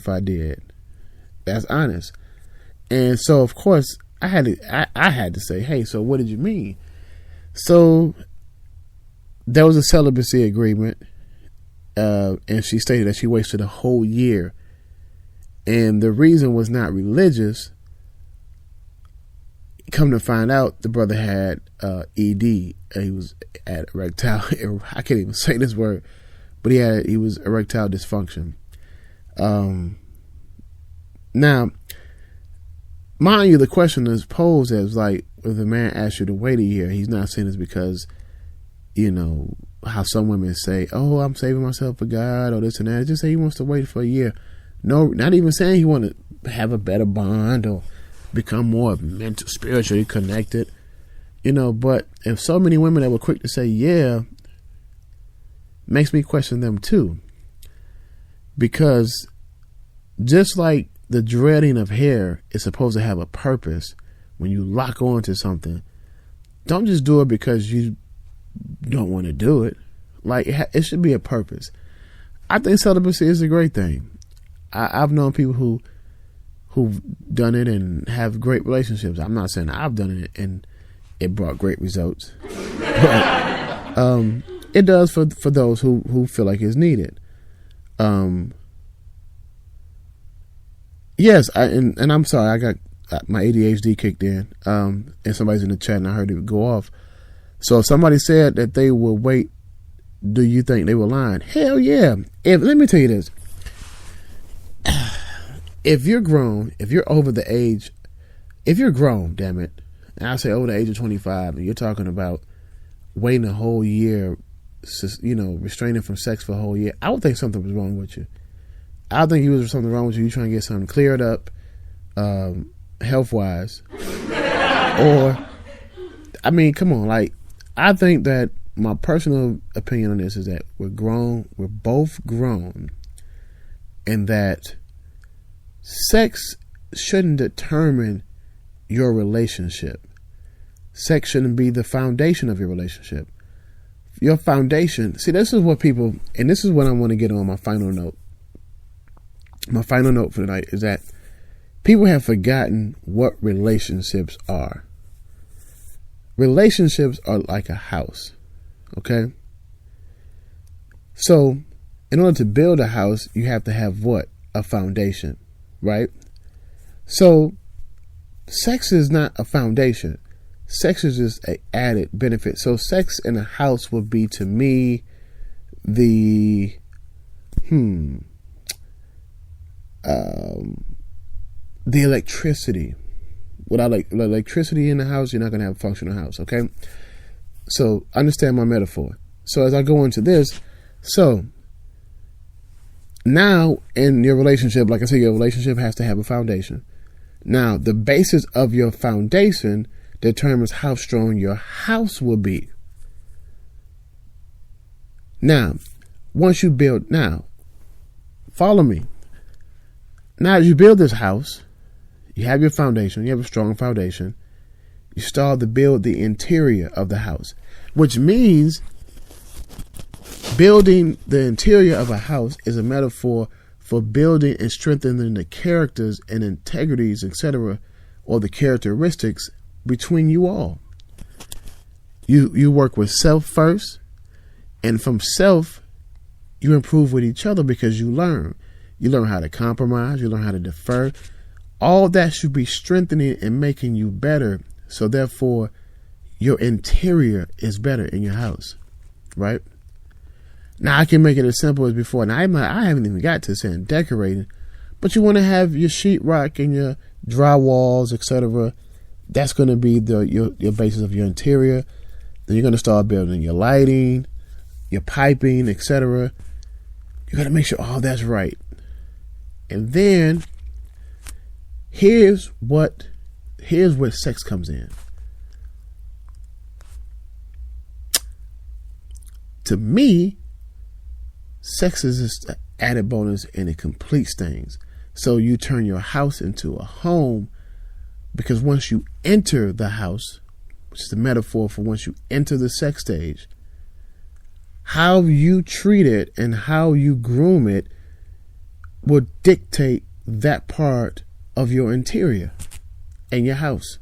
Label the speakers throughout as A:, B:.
A: if I did. That's honest. And so, of course, I had to say, hey, so what did you mean? So there was a celibacy agreement, and she stated that she wasted a whole year. And the reason was not religious. Come to find out, the brother had ED. He was at erectile. I can't even say this word, but he was erectile dysfunction. Now, mind you, the question is posed as like, if a man asks you to wait a year, he's not saying this because, how some women say, "Oh, I'm saving myself for God," or this and that. Just say he wants to wait for a year. No, not even saying he want to have a better bond or become more spiritually connected, but if so many women that were quick to say yeah, makes me question them too, because just like the dreading of hair is supposed to have a purpose, when you lock on to something, don't just do it because you don't want to do it. Like, it should be a purpose. I think celibacy is a great thing. I've known people who've done it and have great relationships. I'm not saying I've done it and it brought great results, but it does for those who feel like it's needed. Yes, and I'm sorry, I got my ADHD kicked in, and somebody's in the chat and I heard it go off. So if somebody said that they will wait, do you think they were lying? Hell yeah. Let me tell you this. If you're grown, if you're over the age, if you're grown, damn it, and I say over the age of 25, and you're talking about waiting a whole year, restraining from sex for a whole year, I would think something was wrong with you. I think you was something wrong with you. You're trying to get something cleared up, health-wise. Or, I mean, come on. Like, I think that my personal opinion on this is that we're grown. We're both grown. And that sex shouldn't determine your relationship. Sex shouldn't be the foundation of your relationship. Your foundation. See, this is what people, and this is what I want to get on my final note. My final note for tonight is that people have forgotten what relationships are. Relationships are like a house. Okay? So, in order to build a house, you have to have what? A foundation. Right? So, sex is not a foundation. Sex is just an added benefit. So, sex in a house would be, to me, the electricity. Without electricity in the house, you're not going to have a functional house. Okay? So, understand my metaphor. So, as I go into this, now, in your relationship, like I said, your relationship has to have a foundation. Now, the basis of your foundation determines how strong your house will be. Now, once you build, follow me. Now, as you build this house, you have your foundation, you have a strong foundation. You start to build the interior of the house, which means building the interior of a house is a metaphor for building and strengthening the characters and integrities, etc., or the characteristics between you all. You work with self first, and from self, you improve with each other because you learn. You learn how to compromise, you learn how to defer. All that should be strengthening and making you better. So therefore, your interior is better in your house, right? Now, I can make it as simple as before. Now, I haven't even got to saying decorating, but you want to have your sheetrock and your drywalls, etc. That's going to be your basis of your interior. Then you're going to start building your lighting, your piping, etc. You got to make sure all that's right. And then here's where sex comes in. To me, sex is just an added bonus and it completes things. So you turn your house into a home, because once you enter the house, which is the metaphor for once you enter the sex stage, how you treat it and how you groom it will dictate that part of your interior and your house.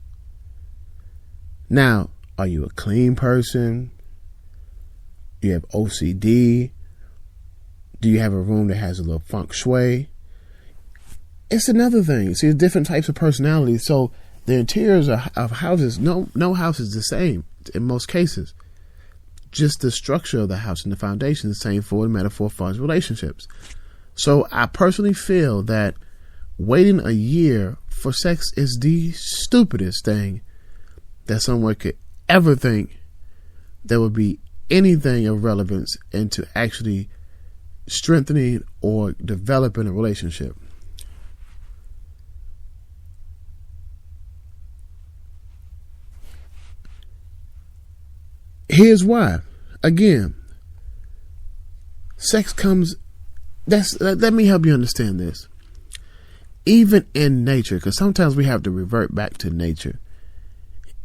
A: Now, are you a clean person? You have OCD? Do you have a room that has a little feng shui? It's another thing. See, there's different types of personalities. So the interiors of houses, no house is the same in most cases. Just the structure of the house and the foundation is the same for the metaphor as far as relationships. So I personally feel that waiting a year for sex is the stupidest thing that someone could ever think there would be anything of relevance into actually strengthening or developing a relationship. Here's why. Again, sex comes. Let me help you understand this. Even in nature, because sometimes we have to revert back to nature.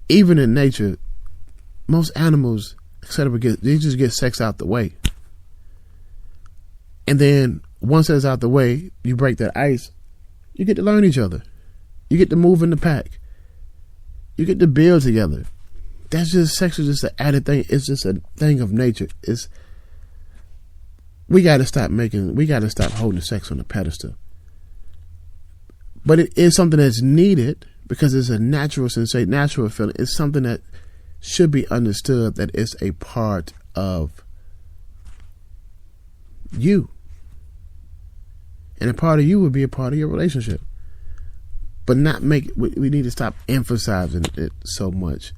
A: Even in nature, most animals, etc., they just get sex out the way. And then once it's out the way, you break that ice, you get to learn each other. You get to move in the pack. You get to build together. That's just, sex is just an added thing. It's just a thing of nature. We got to stop holding sex on a pedestal. But it is something that's needed because it's a natural sensation, natural feeling. It's something that should be understood, that it's a part of you. And a part of you would be a part of your relationship. But we need to stop emphasizing it so much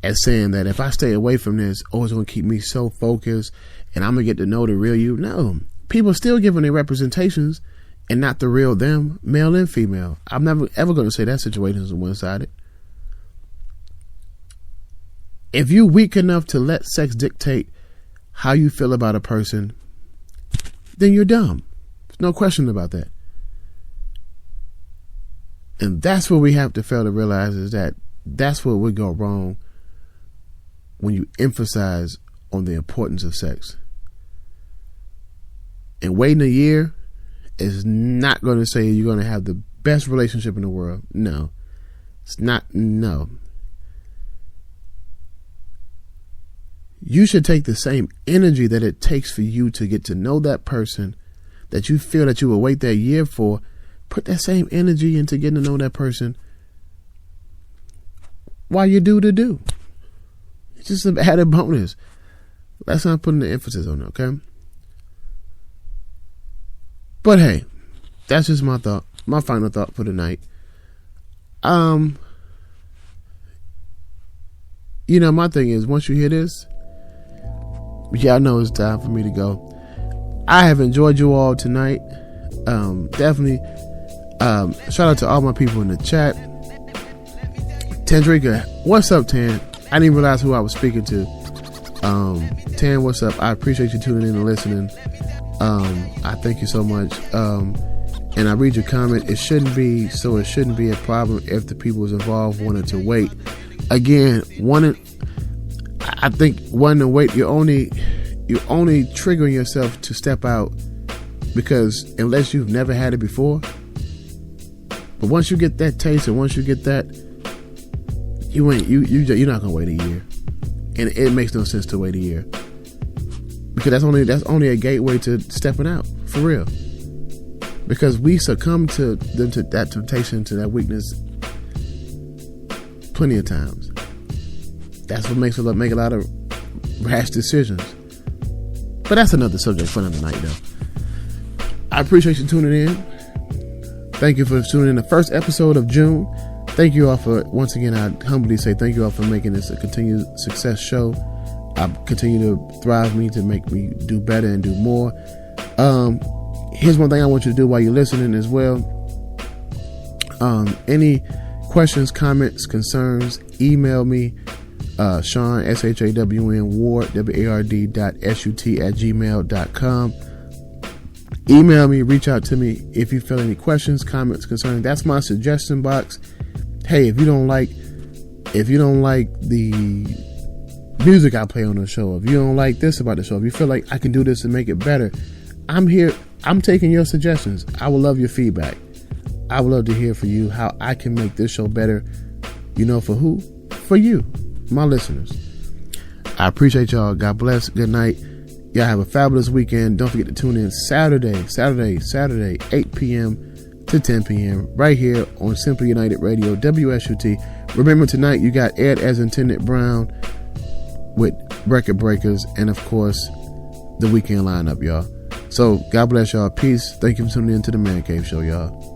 A: as saying that if I stay away from this, it's going to keep me so focused and I'm going to get to know the real you. No, people are still giving their representations and not the real them, male and female. I'm never ever going to say that situation is one-sided. If you're weak enough to let sex dictate how you feel about a person, then you're dumb. There's no question about that. And that's what we have to fail to realize, is that that's where we go wrong when you emphasize on the importance of sex. And waiting a year is not going to say you're going to have the best relationship in the world. No. It's not. No. You should take the same energy that it takes for you to get to know that person, that you feel that you will wait that year for. Put that same energy into getting to know that person while you do. It's just an added bonus. That's not putting the emphasis on it, okay? But hey, that's just my thought, my final thought for tonight. My thing is, once you hear this, y'all know it's time for me to go. I have enjoyed you all tonight. Definitely. Shout out to all my people in the chat. Tandrika, what's up, Tan? I didn't realize who I was speaking to. Tan, what's up? I appreciate you tuning in and listening. I thank you so much. And I read your comment. It shouldn't be a problem if the people involved wanted to wait. Again, I think wanting to wait, you're only triggering yourself to step out, because unless you've never had it before. But once you get that taste, and once you get that, you're not gonna wait a year, and it makes no sense to wait a year, because that's only a gateway to stepping out for real. Because we succumb to that temptation, to that weakness, plenty of times. That's what makes us make a lot of rash decisions. But that's another subject for another night, though. I appreciate you tuning in. Thank you for tuning in the first episode of June. Thank you all for, once again, I humbly say thank you all for making this a continued success show. I continue to thrive to make me do better and do more. Here's one thing I want you to do while you're listening as well. Any questions, comments, concerns, email me, Shawn, SHAWN, Ward, WARD.SUT@gmail.com. Email me, reach out to me if you feel any questions, comments, concerns. That's my suggestion box. Hey, if you don't like the music I play on the show, if you don't like this about the show, if you feel like I can do this and make it better, I'm here I'm taking your suggestions. I would love your feedback. I would love to hear from you how I can make this show better. You know, for who? For you, my listeners. I appreciate y'all. God bless. Good night. Y'all have a fabulous weekend. Don't forget to tune in Saturday, 8 p.m. to 10 p.m. right here on Simply United Radio, WSUT. Remember, tonight you got Ed as Intended Brown with Record Breakers, and of course, the weekend lineup, y'all. So, God bless y'all. Peace. Thank you for tuning in to the Man Cave Show, y'all.